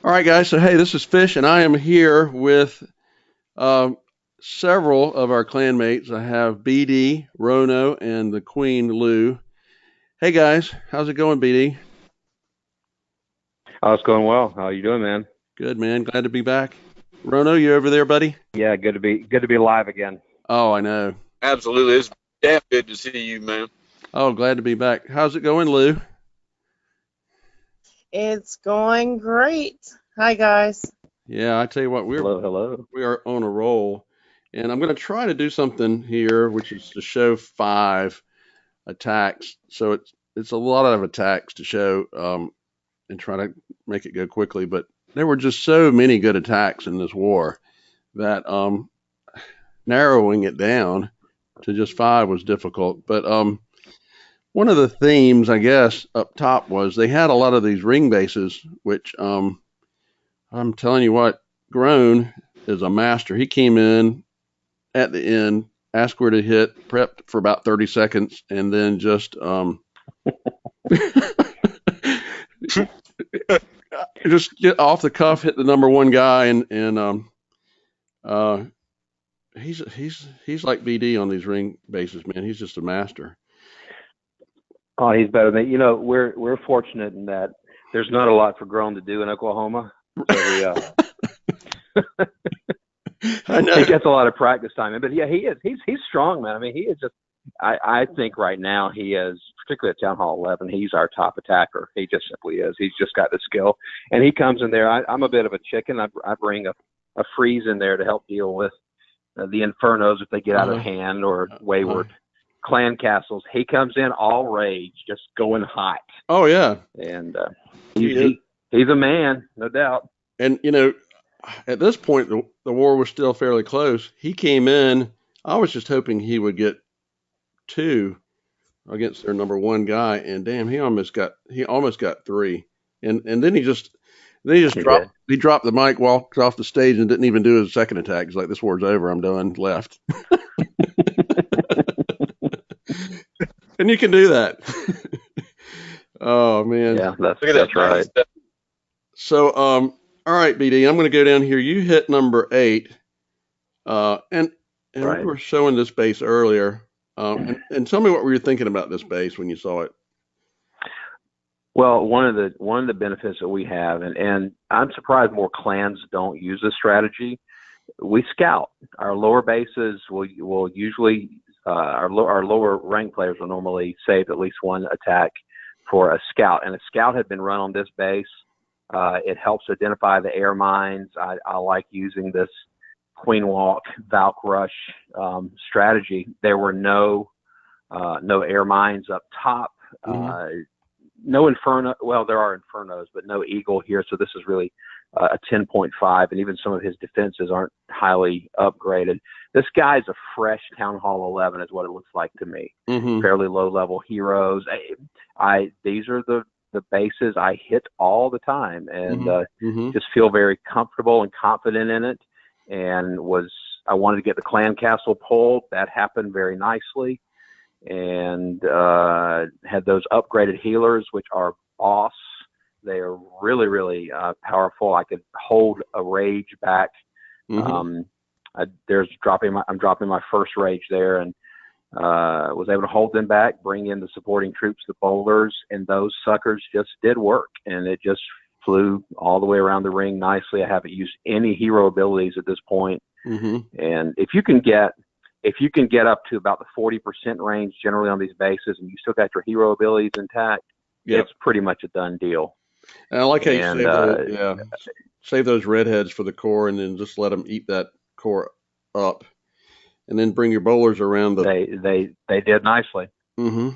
All right, guys. So, hey, this is Fish, and I am here with uh, several of our clanmates. I have BD, Rono, and the Queen Lou. Hey, guys. How's it going, BD? Oh, it's going well. How you doing, man? Good, man. Glad to be back. Rono, you over there, buddy? Yeah, good to be live again. Oh, I know. Absolutely. It's damn good to see you, man. Oh, glad to be back. How's it going, Lou? It's going great. Hi, guys. Yeah, I tell you what, Hello, hello. we are on a roll, and I'm going to try to do something here, which is to show five attacks. So it's a lot of attacks to show. And try to make it go quickly. But there were just so many good attacks in this war that narrowing it down to just five was difficult. But one of the themes, I guess, up top was they had a lot of these ring bases, which I'm telling you what, Groan is a master. He came in at the end, asked where to hit, prepped for about 30 seconds, and then just just get off the cuff, hit the number one guy, and uh, he's like BD on these ring bases, man. He's just a master. Oh, he's better than we're fortunate in that there's not a lot for Grown to do in Oklahoma, so I he know. gets a lot of practice time. But yeah, he is. He's strong, man. I mean, he is just. I think right now he is, particularly at Town Hall 11. He's our top attacker. He just simply is. He's just got the skill, and he comes in there. I'm a bit of a chicken. I bring a freeze in there to help deal with the infernos if they get out of Uh, hand or uh, wayward clan castles. He comes in all rage, just going hot, oh yeah, and he he's is. he's a man, no doubt. And at this point, the war was still fairly close. He came in. I was just hoping he would get two against their number one guy, and damn, he almost got three. And then he just He did. dropped the mic, walked off the stage, and didn't even do his second attack. He's like, "This war's over. I'm done." Left. And you can do that. Oh man. Yeah, that's Look at that that's mighty right. stuff. So all right, BD, I'm going to go down here. You hit number eight, and we Right. were showing this base earlier. And tell me what were you thinking about this base when you saw it? Well, one of the benefits that we have, and I'm surprised more clans don't use this strategy. We scout. Our lower bases will usually our lower rank players will normally save at least one attack for a scout, and a scout had been run on this base. It helps identify the air mines. I like using this Queen Walk Valk Rush strategy. There were no air mines up top. Hmm. No inferno. Well, there are infernos, but no eagle here. So this is really a 10.5, and even some of his defenses aren't highly upgraded. This guy's a fresh Town Hall 11, is what it looks like to me. Hmm. Fairly low level heroes. I these are the bases I hit all the time, and Hmm. Hmm. just feel very comfortable and confident in it. And I wanted to get the clan castle pulled. That happened very nicely, and had those upgraded healers, which are boss. They are really, really powerful. I could hold a rage back. Hmm. Um, I'm dropping my first rage there, and was able to hold them back, bring in the supporting troops, the bowlers, and those suckers just did work, and it just flew all the way around the ring nicely. I haven't used any hero abilities at this point, Hmm. and if you can get up to about the 40% range generally on these bases, and you still got your hero abilities intact, Yep. it's pretty much a done deal. And I like how you And save those. Yeah, save those redheads for the core, and then just let them eat that core up, and then bring your bowlers around the. they did nicely. Hmm.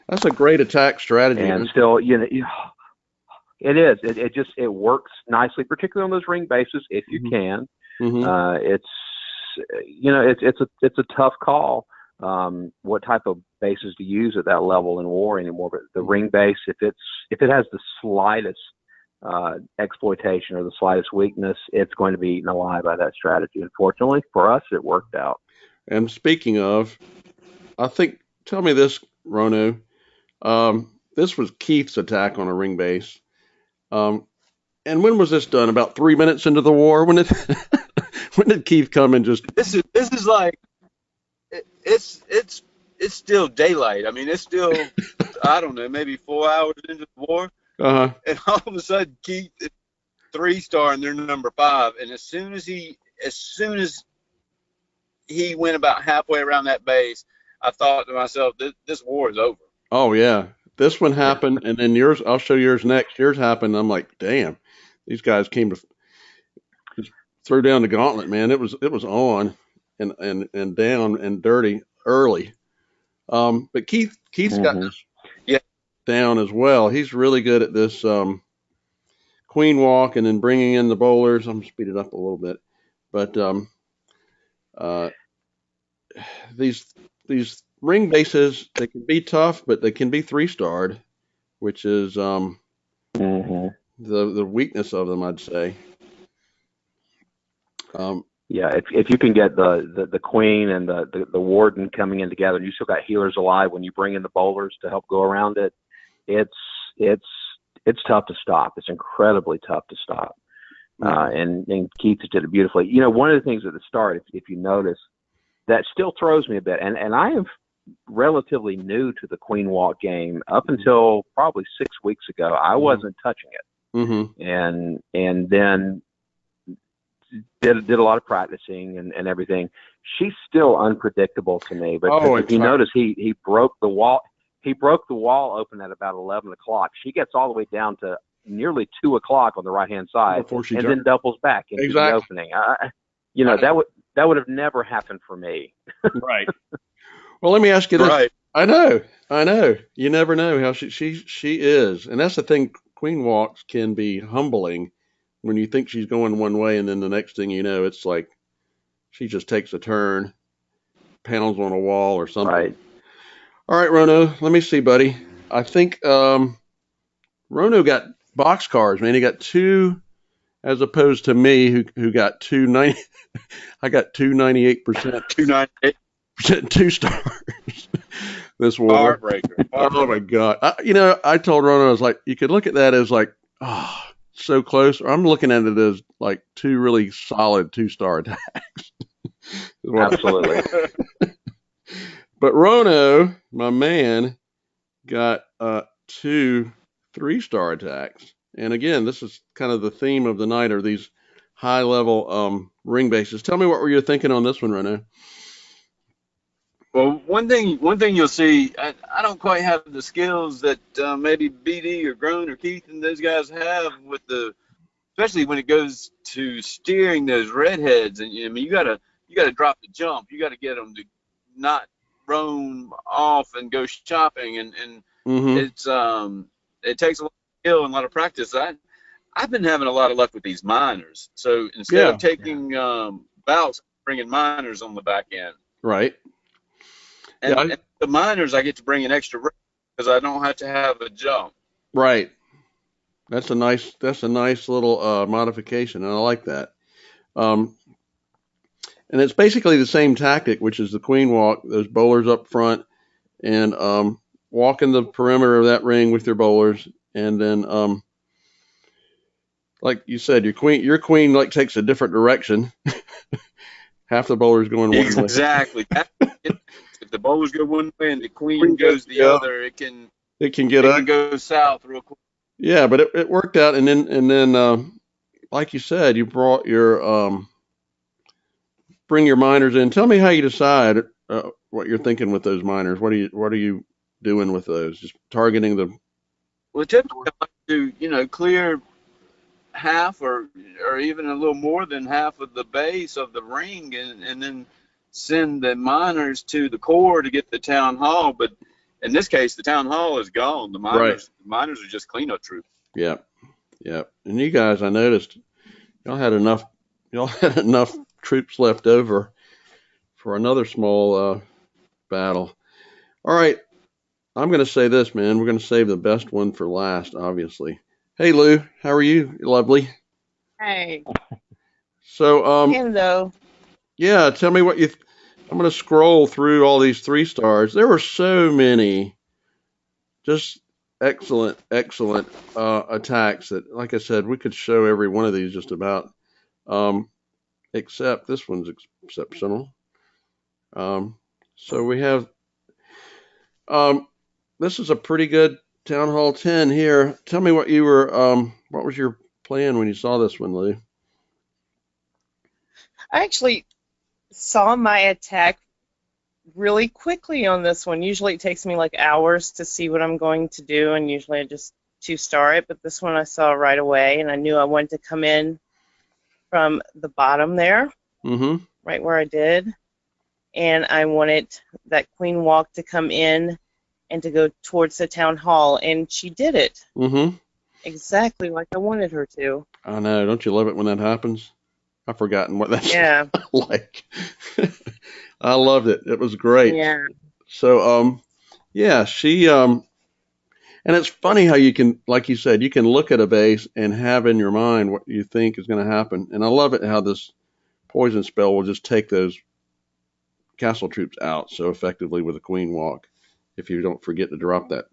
That's a great attack strategy. And still, it is. It works nicely, particularly on those ring bases if you Hmm. can. Hmm. It's it's a tough call. What type of bases to use at that level in war anymore? But the ring base, if it has the slightest exploitation or the slightest weakness, it's going to be eaten alive by that strategy. Unfortunately for us, it worked out. And speaking of, I think, tell me this, Rono. This was Keith's attack on a ring base. Um, And when was this done? About 3 minutes into the war? When did when did Keith come and just? This is like it's still daylight. I mean, it's still, I don't know, maybe 4 hours into the war, Uh huh. and all of a sudden Keith is 3-star and they're number 5. And as soon as he went about halfway around that base, I thought to myself, this war is over. Oh yeah. This one happened, and then yours. I'll show yours next. Yours happened. I'm like, damn, these guys came to just throw down the gauntlet, man. It was on and down and dirty early. But Keith's got Mm-hmm. this Yeah. down as well. He's really good at this queen walk and then bringing in the bowlers. I'm gonna speed it up a little bit, but uh, these ring bases, they can be tough, but they can be 3-starred, which is Mm-hmm. the weakness of them, I'd say. Um, Yeah, if you can get the queen and the warden coming in together, and you still got healers alive when you bring in the bowlers to help go around it, it's it's tough to stop. It's incredibly tough to stop. And Keith did it beautifully. You know, one of the things at the start, if you notice, that still throws me a bit, and I am relatively new to the queen walk game. Up until probably 6 weeks ago, I wasn't touching it, mm-hmm. and then did a lot of practicing and everything. She's still unpredictable to me, but if you notice, he broke the wall. He broke the wall open at about 11 o'clock. She gets all the way down to nearly 2 o'clock on the right hand side, and then doubles back into the opening. That would have never happened for me. Right. Well, let me ask you this. Right. I know. You never know how she is, and that's the thing. Queen walks can be humbling when you think she's going one way, and then the next thing you know, it's like she just takes a turn, pounds on a wall or something. Right. All right, Rono. Let me see, buddy. I think Rono got boxcars, man. He got 2, as opposed to me, who got 290. I got 298%. 298. 2 stars. This war. Heartbreaker. Oh my God. I told Rono, I was like, you could look at that as like, oh, so close. Or I'm looking at it as like 2 really solid 2-star attacks. Absolutely. But Rono, my man, got 2 3-star attacks. And again, this is kind of the theme of the night, are these high level ring bases. Tell me what were you thinking on this one, Rono? Well, one thing you'll see, I don't quite have the skills that maybe BD or Groan or Keith and those guys have with especially when it goes to steering those redheads. And I mean, you gotta drop the jump. You gotta get them to not roam off and go shopping. And Mm-hmm. it takes a lot of skill and a lot of practice. I've been having a lot of luck with these minors. So instead of taking bouts, bringing minors on the back end. Right. And the minors, I get to bring an extra because I don't have to have a jump. Right. That's a nice little modification, and I like that. And it's basically the same tactic, which is the queen walk, those bowlers up front, and walking the perimeter of that ring with your bowlers, and then like you said, your queen like takes a different direction. Half the bowlers going one way. Exactly. If the bowlers go one way and the queen goes the other, it can go south real quick. Yeah, but it worked out, and then like you said, you brought your bring your minors in. Tell me how you decide what you're thinking with those minors. What are you doing with those? Just targeting the. Well, typically I like to clear half or even a little more than half of the base of the ring, and then send the miners to the core to get the town hall. But in this case, the town hall is gone. The miners are just cleanup troops. Yeah. And you guys, I noticed y'all had enough troops left over for another small battle. All right, I'm going to say this, man. We're going to save the best one for last, obviously. Hey, Lou, how are you? Lovely. Hey. So, Hello. yeah, tell me what I'm going to scroll through all these 3 stars. There were so many just excellent attacks that, like I said, we could show every one of these just about, um, except this one's exceptional. So we have, um, this is a pretty good Town Hall 10 here. Tell me what was your plan when you saw this one, Lou? I actually saw my attack really quickly on this one. Usually it takes me like hours to see what I'm going to do, and usually I just two-star it, but this one I saw right away, and I knew I wanted to come in from the bottom there, Mm-hmm. right where I did, and I wanted that queen walk to come in and to go towards the town hall, and she did it Mm-hmm. exactly like I wanted her to. I know. Don't you love it when that happens? I've forgotten what that's Yeah, like. I loved it. It was great. yeah. So, yeah, and it's funny how you can, like you said, you can look at a base and have in your mind what you think is going to happen. And I love it how this poison spell will just take those castle troops out so effectively with a queen walk if you don't forget to drop that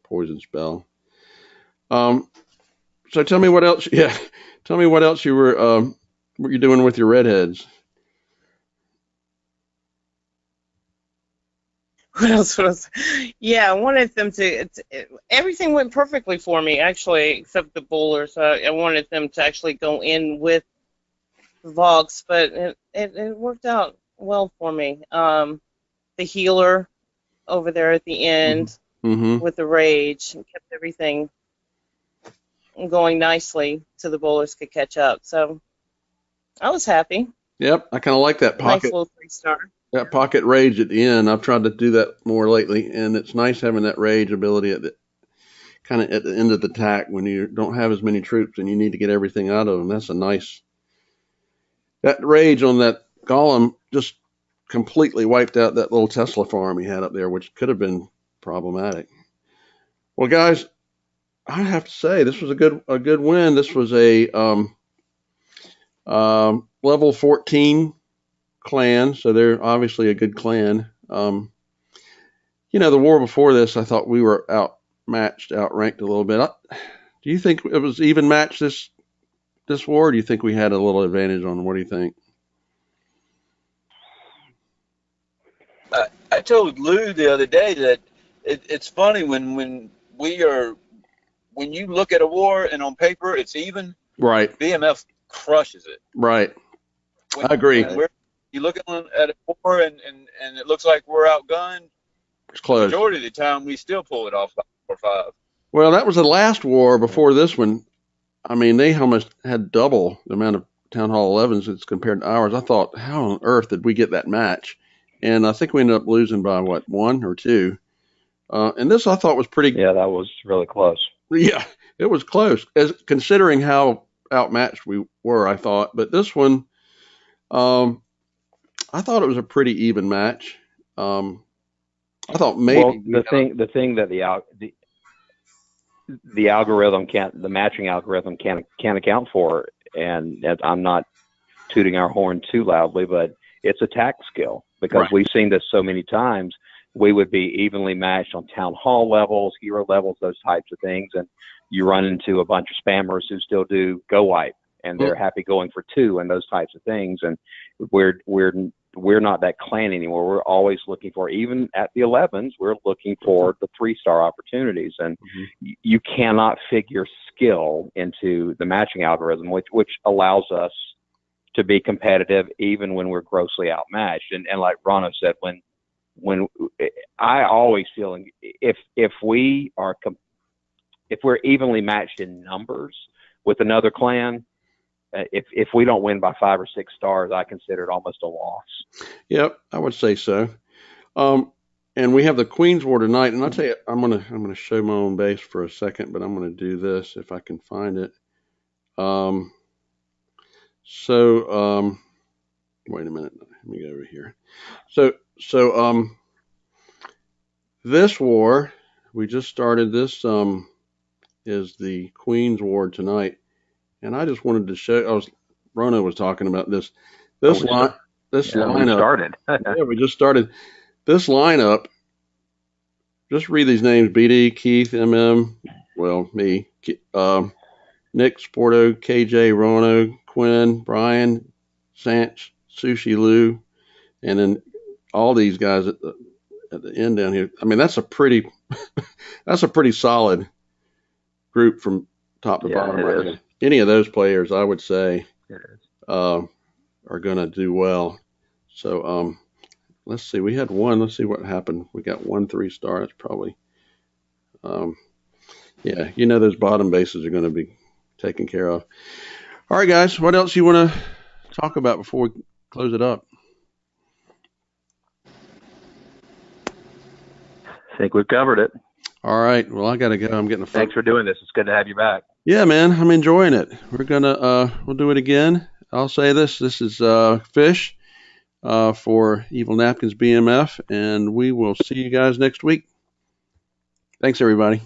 poison spell. Um, so tell me what else. Yeah, tell me what else what you're doing with your redheads. What else was? Yeah, I wanted them everything went perfectly for me, actually, except the bowlers. I wanted them to actually go in with the logs, but it worked out well for me. The healer over there at the Mm-hmm. end Mm-hmm. with the rage kept everything going nicely so the bowlers could catch up. So I was happy. Yep, I kind of like that Nice pocket. little 3-star. That pocket rage at the end. I've tried to do that more lately, and it's nice having that rage ability at the kind of at the end of the attack when you don't have as many troops and you need to get everything out of them. That's a nice. That rage on that golem just completely wiped out that little Tesla farm he had up there, which could have been problematic. Well, guys, I have to say this was a good win. This was a level 14 clan, so they're obviously a good clan. The war before this, I thought we were outmatched, outranked a little bit. Do you think it was even matched this war? Or do you think we had a little advantage on? What do you think? I told Lou the other day that it's funny when you look at a war and on paper it's even, Right, BMF crushes it. right. When I agree. you look at a war and it looks like we're outgunned, It's the close. majority of the time we still pull it off 5-5. Well, that was the last war before this one. I mean, they almost had double the amount of Town Hall 11s as compared to ours. I thought, how on earth did we get that match? And I think we ended up losing by what, 1 or 2. And this I thought was pretty. Yeah, that was really close. Yeah, it was close as considering how outmatched we were. I thought, but this one, I thought it was a pretty even match. I thought maybe Well, the thing that the algorithm can't, the matching algorithm can't account for, and I'm not tooting our horn too loudly, but it's attack skill, because Right. we've seen this so many times. We would be evenly matched on town hall levels, hero levels, those types of things, and you run into a bunch of spammers who still do go wipe, and they're happy going for 2 and those types of things. And we're not that clan anymore. We're always looking for, even at the 11s, we're looking for the 3-star opportunities, and you cannot figure skill into the matching algorithm, which allows us to be competitive even when we're grossly outmatched. And like Rono said, when I always feel if we're evenly matched in numbers with another clan, if we don't win by 5 or 6 stars, I consider it almost a loss. Yep, I would say so. And we have the Queen's War tonight, and I'll tell you, I'm gonna show my own base for a second, but I'm gonna do this if I can find it. Wait a minute, let me go over here. So this war we just started. This is the Queen's War tonight, and I just wanted to show. Rono was talking about this. This lineup. We started. Yeah, we just started. This lineup just read these names: BD, Keith, MM, well, me, Nick, Sporto, KJ, Rono, Quinn, Brian, Sanch, Sushi Lou, and then all these guys at the end down here. I mean, that's a pretty solid group from top to bottom right there. Any of those players, I would say, are going to do well. So let's see. We had one. Let's see what happened. We got 1 3-star. That's probably, yeah, those bottom bases are going to be taken care of. All right, guys. What else you want to talk about before we close it up? I think we've covered it. All right. Well, I got to go. I'm getting a phone. Thanks for doing this. It's good to have you back. Yeah, man. I'm enjoying it. We're going to, we'll do it again. I'll say this. This is Fish for evilNAPKiNS BMF, and we will see you guys next week. Thanks, everybody.